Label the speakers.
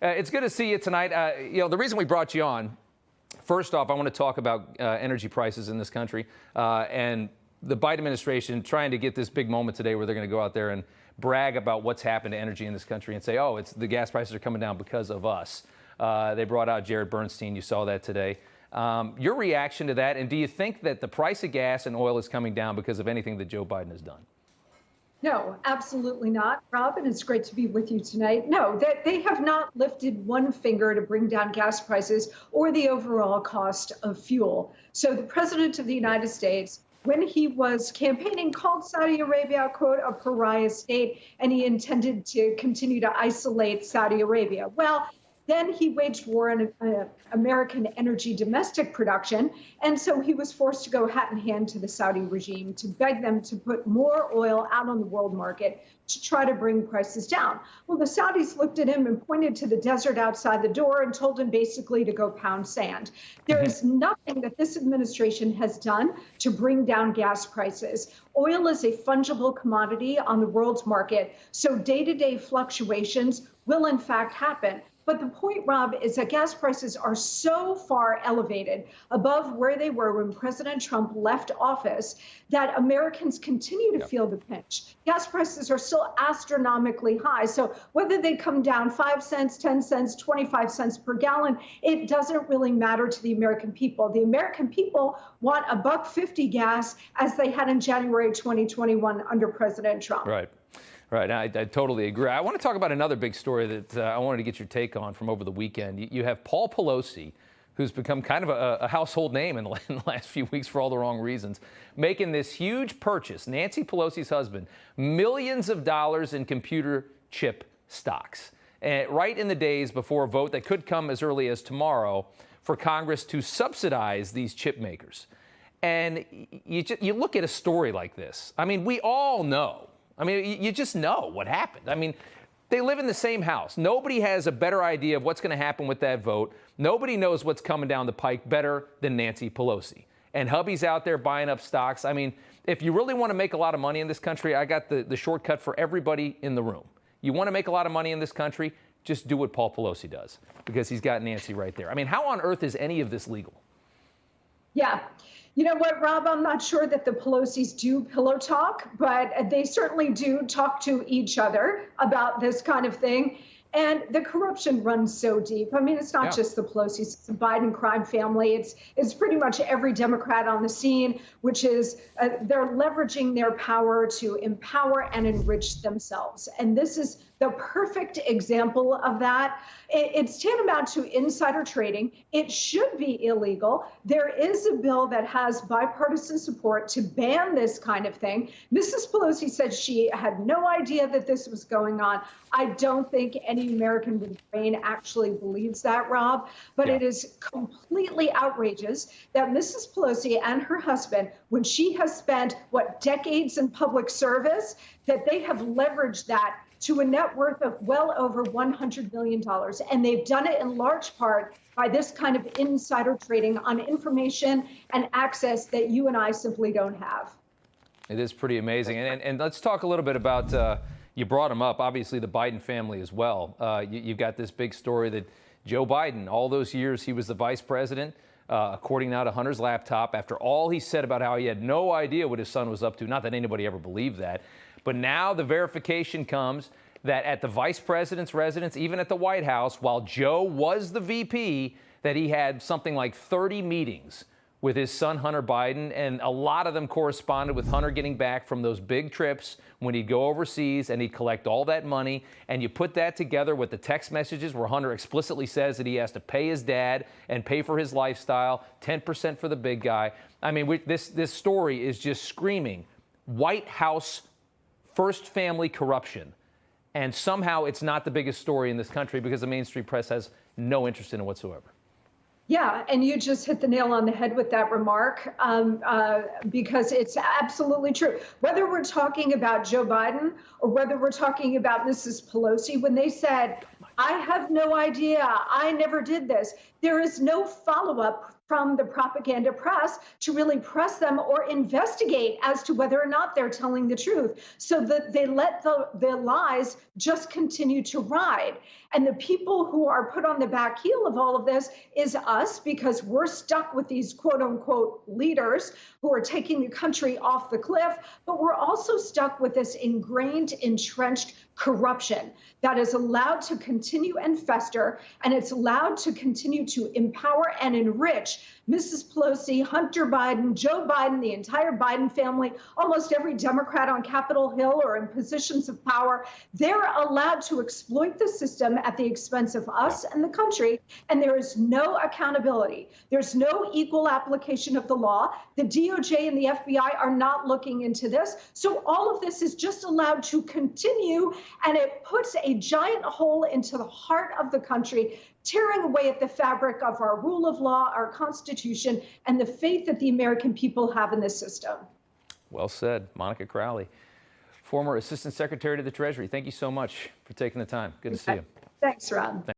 Speaker 1: It's good to see you tonight. The reason we brought you on, first off, I want to talk about energy prices in this country and the Biden administration trying to get this big moment today where they're going to go out there and brag about what's happened to energy in this country and say, oh, it's the gas prices are coming down because of us. They brought out Jared Bernstein. You saw that today. Your reaction to that, and do you think that the price of gas and oil is coming down because of anything that Joe Biden has done?
Speaker 2: No, absolutely not, Rob, and it's great to be with you tonight. No, that they have not lifted one finger to bring down gas prices or the overall cost of fuel. So the president of the United States, when he was campaigning, called Saudi Arabia, quote, a pariah state, and he intended to continue to isolate Saudi Arabia. Well, then he waged war on American energy domestic production. And so he was forced to go hat in hand to the Saudi regime to beg them to put more oil out on the world market to try to bring prices down. Well, the Saudis looked at him and pointed to the desert outside the door and told him basically to go pound sand. There is nothing that this administration has done to bring down gas prices. Oil is a fungible commodity on the world's market, so day-to-day fluctuations will in fact happen. But the point, Rob, is that gas prices are so far elevated above where they were when President Trump left office that Americans continue to feel the pinch. Gas prices are still astronomically high. So whether they come down 5 cents, 10 cents, 25 cents per gallon, it doesn't really matter to the American people. The American people want $1.50 gas as they had in January 2021 under President Trump.
Speaker 1: Right. Right. I totally agree. I want to talk about another big story that I wanted to get your take on from over the weekend. You have Paul Pelosi, who's become kind of a household name in the last few weeks for all the wrong reasons, making this huge purchase, Nancy Pelosi's husband, millions of dollars in computer chip stocks, right in the days before a vote that could come as early as tomorrow for Congress to subsidize these chip makers. And you look at a story like this. I mean, we all know. I mean, you just know what happened. I mean, they live in the same house. Nobody has a better idea of what's going to happen with that vote. Nobody knows what's coming down the pike better than Nancy Pelosi. And hubby's out there buying up stocks. I mean, if you really want to make a lot of money in this country, I got the shortcut for everybody in the room. You want to make a lot of money in this country, just do what Paul Pelosi does, because he's got Nancy right there. I mean, how on earth is any of this legal?
Speaker 2: Yeah. You know what, Rob, I'm not sure that the Pelosi's do pillow talk, but they certainly do talk to each other about this kind of thing. And the corruption runs so deep. I mean, it's not just the Pelosi's, it's the Biden crime family. It's pretty much every Democrat on the scene, which is they're leveraging their power to empower and enrich themselves. And this is the perfect example of that. It's tantamount to insider trading. It should be illegal. There is a bill that has bipartisan support to ban this kind of thing. Mrs. Pelosi said she had no idea that this was going on. I don't think any American with a brain actually believes that, Rob, but it is completely outrageous that Mrs. Pelosi and her husband, when she has spent, decades in public service, that they have leveraged that to a net worth of well over $100 million. And they've done it in large part by this kind of insider trading on information and access that you and I simply don't have.
Speaker 1: It is pretty amazing. And let's talk a little bit about, you brought him up, obviously the Biden family as well. You've got this big story that Joe Biden, all those years he was the vice president, according now to Hunter's laptop, after all he said about how he had no idea what his son was up to, not that anybody ever believed that, but now the verification comes that at the vice president's residence, even at the White House, while Joe was the VP, that he had something like 30 meetings with his son, Hunter Biden, and a lot of them corresponded with Hunter getting back from those big trips when he'd go overseas and he'd collect all that money. And you put that together with the text messages where Hunter explicitly says that he has to pay his dad and pay for his lifestyle, 10% for the big guy. I mean, this story is just screaming White House first family corruption. And somehow it's not the biggest story in this country because the mainstream press has no interest in it whatsoever.
Speaker 2: Yeah, and you just hit the nail on the head with that remark, because it's absolutely true. Whether we're talking about Joe Biden or whether we're talking about Mrs. Pelosi, when they said I have no idea. I never did this. There is no follow-up from the propaganda press to really press them or investigate as to whether or not they're telling the truth. So that they let the lies just continue to ride. And the people who are put on the back heel of all of this is us, because we're stuck with these quote unquote leaders who are taking the country off the cliff. But we're also stuck with this ingrained, entrenched corruption that is allowed to continue and fester, and it's allowed to continue to empower and enrich Mrs. Pelosi, Hunter Biden, Joe Biden, the entire Biden family, almost every Democrat on Capitol Hill or in positions of power. They're allowed to exploit the system at the expense of us and the country, and there is no accountability. There's no equal application of the law. The DOJ and the FBI are not looking into this. So all of this is just allowed to continue, and it puts a giant hole into the heart of the country, tearing away at the fabric of our rule of law, our Constitution, and the faith that the American people have in this system.
Speaker 1: Well said. Monica Crowley, former Assistant Secretary to the Treasury. Thank you so much for taking the time. Good to see you.
Speaker 2: Thanks, Rob.